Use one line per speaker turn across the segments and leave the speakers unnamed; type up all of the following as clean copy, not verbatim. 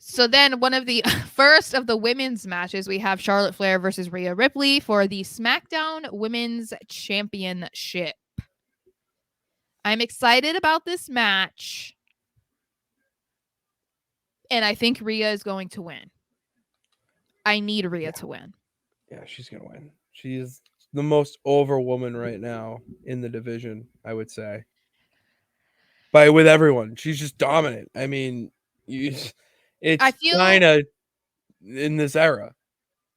So then one of the first of the women's matches, we have Charlotte Flair versus Rhea Ripley for the SmackDown Women's Championship. I'm excited about this match. And I think Rhea is going to win. I need Rhea to win.
Yeah, she's going to win. She's the most over woman right now in the division, I would say. With everyone. She's just dominant. I mean, it's kind of in this era.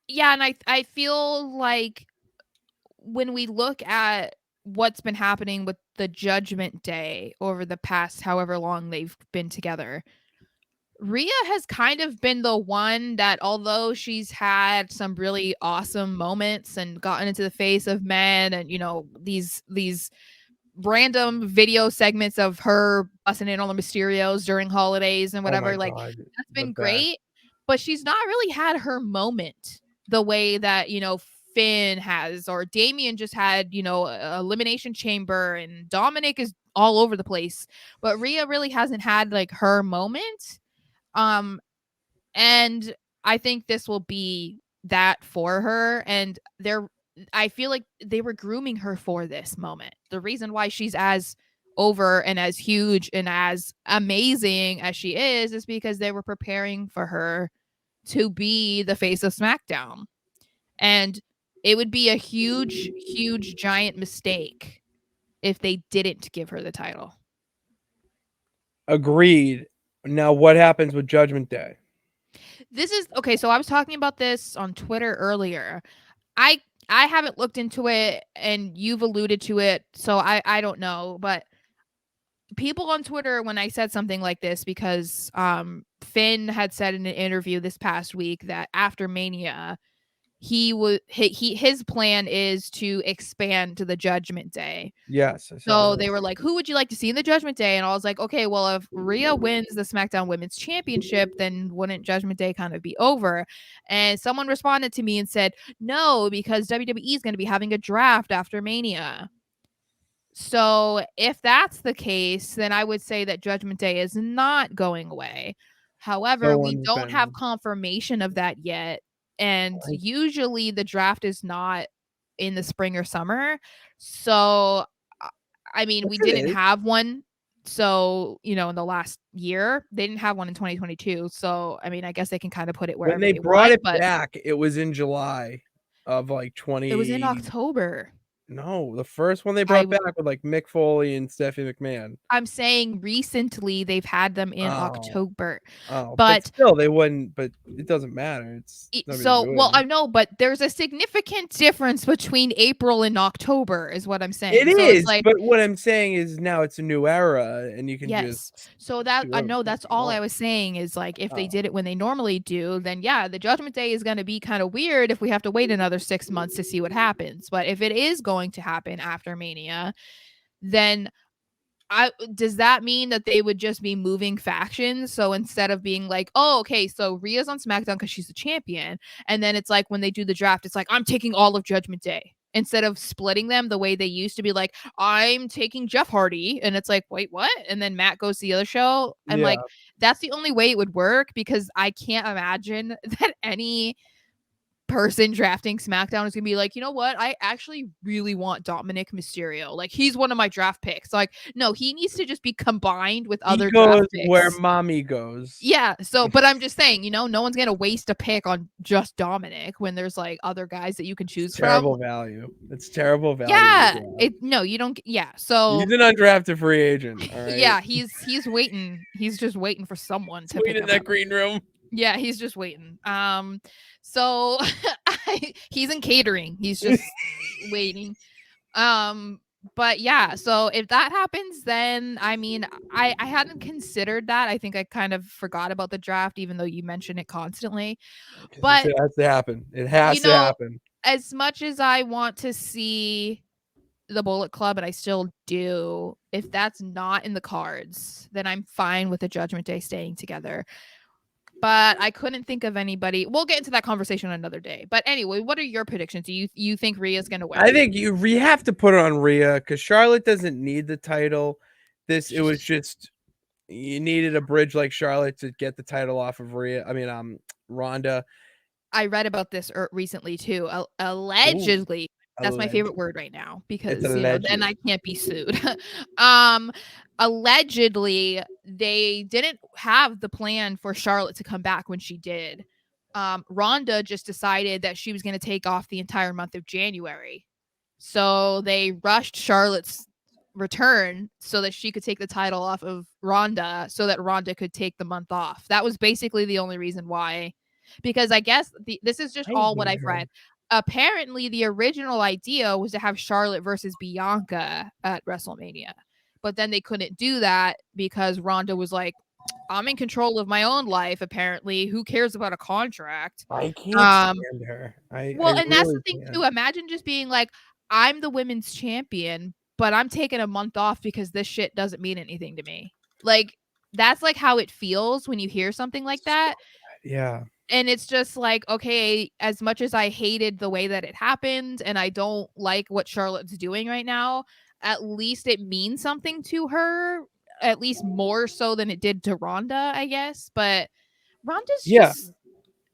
Yeah, and I feel like when we look at what's been happening with the Judgment Day over the past however long they've been together, Rhea has kind of been the one that, although she's had some really awesome moments and gotten into the face of men and, you know, these random video segments of her busting in on the Mysterios during holidays and whatever, like that's been great, but she's not really had her moment the way that, you know, Finn has, or Damian just had, you know, Elimination Chamber, and Dominic is all over the place, but Rhea really hasn't had like her moment. And I think this will be that for her. And I feel like they were grooming her for this moment. The reason why she's as over and as huge and as amazing as she is because they were preparing for her to be the face of SmackDown. And it would be a huge, huge, giant mistake if they didn't give her the title.
Agreed. Now, what happens with Judgment Day?
This is okay. So I was talking about this on Twitter earlier. I haven't looked into it, and you've alluded to it, so I don't know. But people on Twitter, when I said something like this, because Finn had said in an interview this past week that after Mania, his plan is to expand to the Judgment Day.
Yes.
So they were like, who would you like to see in the Judgment Day? And I was like, okay, well, if Rhea wins the SmackDown Women's Championship, then wouldn't Judgment Day kind of be over? And someone responded to me and said, no, because WWE is going to be having a draft after Mania. So if that's the case, then I would say that Judgment Day is not going away. However, we don't have confirmation of that yet. And usually the draft is not in the spring or summer. So, I mean, we didn't have one. So, you know, in the last year, they didn't have one in 2022. So, I mean, I guess they can kind of put it wherever
when they brought it back, it was in July of like 20.
It was in October.
No, the first one they brought back with like Mick Foley and Stephanie McMahon.
I'm saying recently they've had them in October.
But still they wouldn't, but it doesn't matter.
I know, but there's a significant difference between April and October is what I'm saying.
It is, like, but what I'm saying is now it's a new era and you can just.
So that I know that's all I was saying is like if they did it when they normally do, then yeah, the Judgment Day is going to be kind of weird if we have to wait another 6 months to see what happens. But if it is going to happen after Mania, then does that mean that they would just be moving factions? So instead of being like, oh, okay, so Rhea's on SmackDown because she's the champion, and then it's like when they do the draft, it's like I'm taking all of Judgment Day instead of splitting them the way they used to be like, I'm taking Jeff Hardy, and it's like, wait, what? And then Matt goes to the other show. I'm like, that's the only way it would work because I can't imagine that any person drafting SmackDown is gonna be like, you know what? I actually really want Dominic Mysterio. Like he's one of my draft picks. Like, no, he needs to just be combined with other draft picks.
Where mommy goes.
Yeah. So, but I'm just saying, you know, no one's gonna waste a pick on just Dominic when there's like other guys that you can choose from.
Terrible value. It's terrible value.
Yeah. You don't. Yeah. So
he's an undrafted free agent. All right?
Yeah. He's waiting. He's just waiting for someone to
wait in that green room.
Yeah, he's just waiting. So he's in catering. He's just waiting. But yeah, so if that happens, then I mean, I hadn't considered that. I think I kind of forgot about the draft, even though you mention it constantly. But
it has to happen. It has to happen.
As much as I want to see the Bullet Club, and I still do, if that's not in the cards, then I'm fine with the Judgment Day staying together. But I couldn't think of anybody. We'll get into that conversation another day. But anyway, what are your predictions? Do you think Rhea's going to win?
I think you have to put it on Rhea because Charlotte doesn't need the title. It was just, You needed a bridge like Charlotte to get the title off of Ronda.
I read about this recently too.
Ooh,
Allegedly, that's my
alleged.
favorite word right now
It's
because then
alleged.
I can't be sued. um, Allegedly, they didn't have the plan for Charlotte to come back when she did. Ronda just decided that she was going to take off the entire month of January, so they rushed Charlotte's return so that she could take the title off of Ronda so that Ronda could take the month off. That was basically the only reason why. Because I guess this is just
I
all what
hate
I've
her.
read. Apparently, the original idea was to have Charlotte versus Bianca at WrestleMania. But then they couldn't do that because Ronda was like, I'm in control of my own life, apparently. Who cares about a contract?
I can't
Um,
stand her. I
well, and that's the
really
thing too.
can't.
Imagine just being like, I'm the women's champion, but I'm taking a month off because this shit doesn't mean anything to me. Like, that's like how it feels when you hear something like
So
that.
yeah.
And it's just like, okay, as much as I hated the way that it happened and I don't like what Charlotte's doing right now, at least it means something to her, at least more so than it did to Ronda, I guess. But Ronda's
Yeah.
just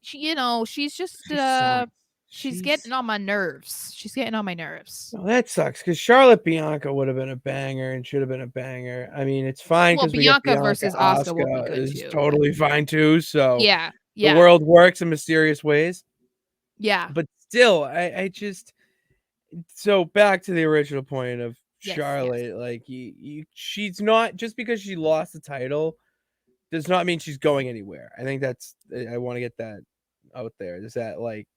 she's just
She sucks.
she's
She's
getting on my nerves. She's getting on my nerves.
well, that sucks because Charlotte Bianca would have been a banger and should have been a banger. I mean, it's fine
Well,
because we get
Bianca
Bianca.
versus Asuka will be
Asuka
good
is
too, but
totally fine too. So
yeah,
the
yeah,
world works in mysterious ways.
yeah.
But still, I just so back to the original point of
Yes, yes.
Charlotte. Like she's not just because she lost the title does not mean she's going anywhere. I think I want to get that out there. Is that like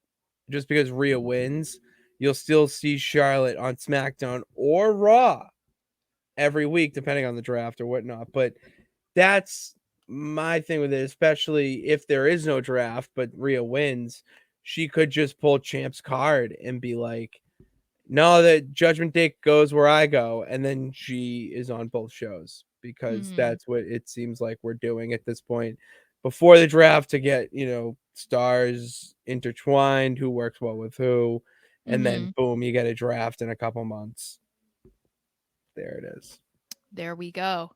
just because Rhea wins, you'll still see Charlotte on SmackDown or Raw every week, depending on the draft or whatnot. But that's my thing with it, especially if there is no draft, but Rhea wins, she could just pull Champ's card and be like, no, the Judgment Day goes where I go, and then she is on both shows because
Mhm,
that's what it seems like we're doing at this point before the draft to get stars intertwined, who works well with who, and then
mhm.
boom, you get a draft in a couple months. There it is.
There we go.